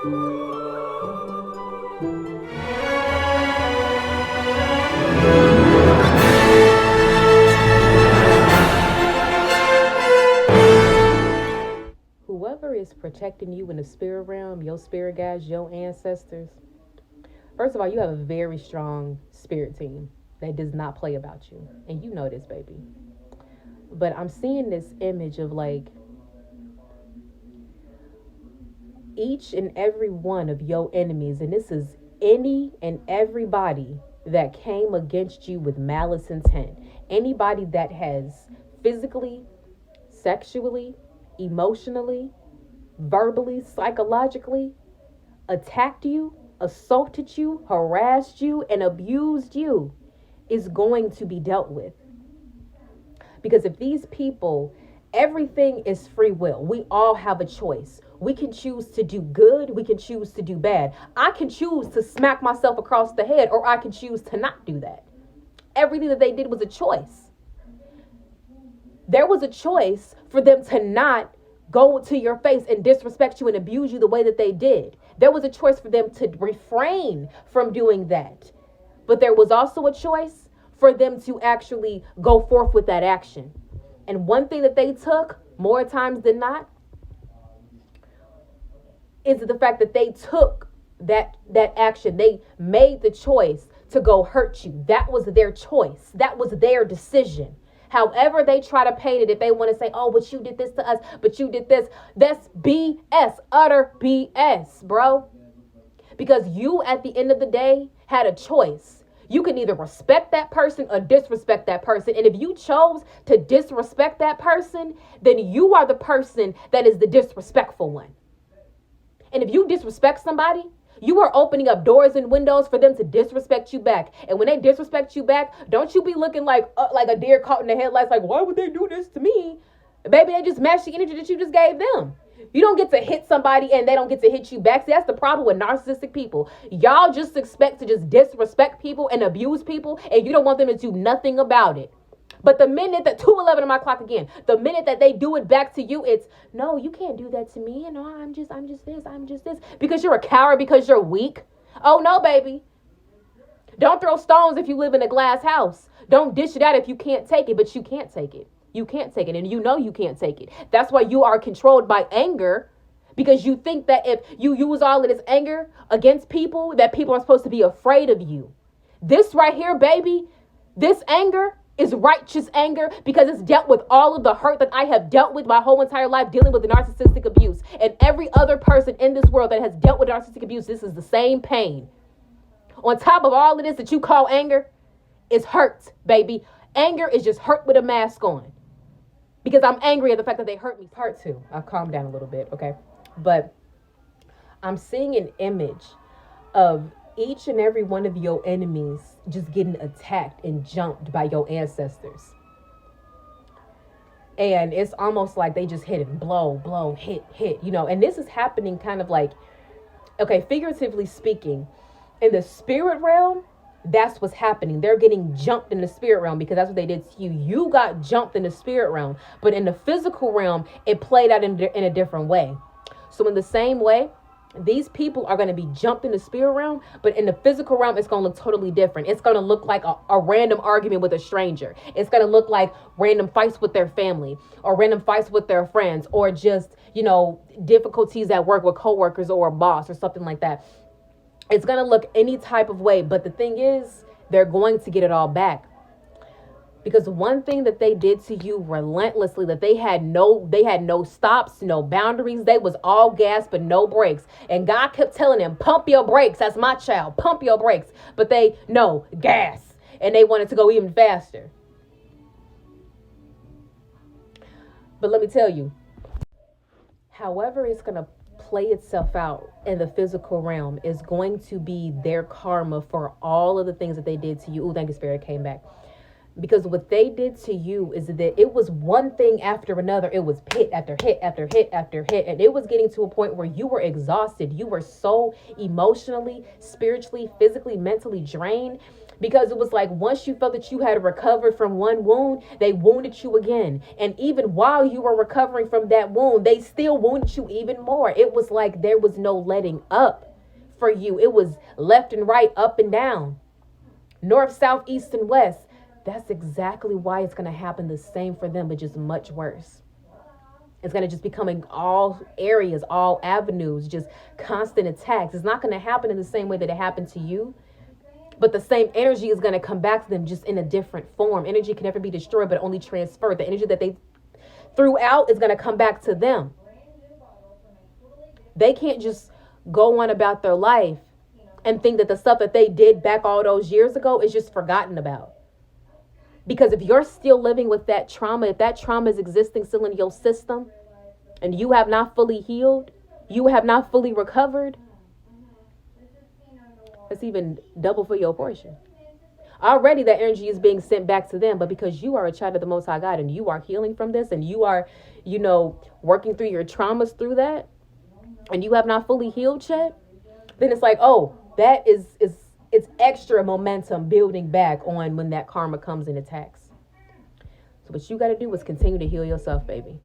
Whoever is protecting you in the spirit realm, your spirit guides, your ancestors, first of all, you have a very strong spirit team that does not play about you. And you know this, baby. But I'm seeing this image of like each and every one of your enemies, and this is any and everybody that came against you with malice intent. Anybody that has physically, sexually, emotionally, verbally, psychologically attacked you, assaulted you, harassed you, and abused you is going to be dealt with. Because if these people, everything is free will. We all have a choice. We can choose to do good. We can choose to do bad. I can choose to smack myself across the head, or I can choose to not do that. Everything that they did was a choice. There was a choice for them to not go to your face and disrespect you and abuse you the way that they did. There was a choice for them to refrain from doing that. But there was also a choice for them to actually go forth with that action. And one thing that they took more times than not is the fact that they took that action. They made the choice to go hurt you. That was their choice. That was their decision. However they try to paint it, if they want to say, oh, but you did this to us, but you did this, that's BS, utter BS, bro. Because you, at the end of the day, had a choice. You can either respect that person or disrespect that person. And if you chose to disrespect that person, then you are the person that is the disrespectful one. And if you disrespect somebody, you are opening up doors and windows for them to disrespect you back. And when they disrespect you back, don't you be looking like a deer caught in the headlights, like, why would they do this to me? Baby, they just match the energy that you just gave them. You don't get to hit somebody and they don't get to hit you back. See, that's the problem with narcissistic people. Y'all just expect to just disrespect people and abuse people, and you don't want them to do nothing about it. But the minute that 2:11 on my clock again, the minute that they do it back to you, it's no, you can't do that to me. You know, I'm just this. Because you're a coward, because you're weak. Oh no, baby. Don't throw stones if you live in a glass house. Don't dish it out if you can't take it, but you can't take it. You can't take it, and you know you can't take it. That's why you are controlled by anger, because you think that if you use all of this anger against people, that people are supposed to be afraid of you. This right here, baby, this anger is righteous anger, because it's dealt with all of the hurt that I have dealt with my whole entire life dealing with the narcissistic abuse. And every other person in this world that has dealt with narcissistic abuse, this is the same pain. On top of all of this that you call anger, is hurt, baby. Anger is just hurt with a mask on. Because I'm angry at the fact that they hurt me. Part 2. I've calmed down a little bit, okay? But I'm seeing an image of each and every one of your enemies just getting attacked and jumped by your ancestors. And it's almost like they just hit it, blow, hit, you know. And this is happening kind of like, okay, figuratively speaking, in the spirit realm, that's what's happening. They're getting jumped in the spirit realm because that's what they did to you. You got jumped in the spirit realm. But in the physical realm, it played out in a different way. So in the same way, these people are going to be jumped in the spirit realm, but in the physical realm, it's going to look totally different. It's going to look like a random argument with a stranger. It's going to look like random fights with their family, or random fights with their friends, or just, you know, difficulties at work with coworkers or a boss or something like that. It's going to look any type of way. But the thing is, they're going to get it all back. Because one thing that they did to you relentlessly, that they had no stops, no boundaries. They was all gas, but no brakes. And God kept telling them, pump your brakes. That's my child. Pump your brakes. But no gas. And they wanted to go even faster. But let me tell you, however it's going to play itself out in the physical realm is going to be their karma for all of the things that they did to you. Oh, thank you, Spirit, came back. Because what they did to you is that it was one thing after another. It was hit after hit after hit after hit. And it was getting to a point where you were exhausted. You were so emotionally, spiritually, physically, mentally drained. Because it was like once you felt that you had recovered from one wound, they wounded you again. And even while you were recovering from that wound, they still wounded you even more. It was like there was no letting up for you. It was left and right, up and down, north, south, east, and west. That's exactly why it's going to happen the same for them, but just much worse. It's going to just becoming all areas, all avenues, just constant attacks. It's not going to happen in the same way that it happened to you, but the same energy is going to come back to them just in a different form. Energy can never be destroyed, but only transferred. The energy that they threw out is going to come back to them. They can't just go on about their life and think that the stuff that they did back all those years ago is just forgotten about. Because if you're still living with that trauma, if that trauma is existing still in your system and you have not fully healed, you have not fully recovered, it's even double for your portion. Already that energy is being sent back to them, but because you are a child of the Most High God and you are healing from this and you are, working through your traumas through that and you have not fully healed yet, then it's like, oh, that is it's extra momentum building back on when that karma comes and attacks. So what you got to do is continue to heal yourself, baby.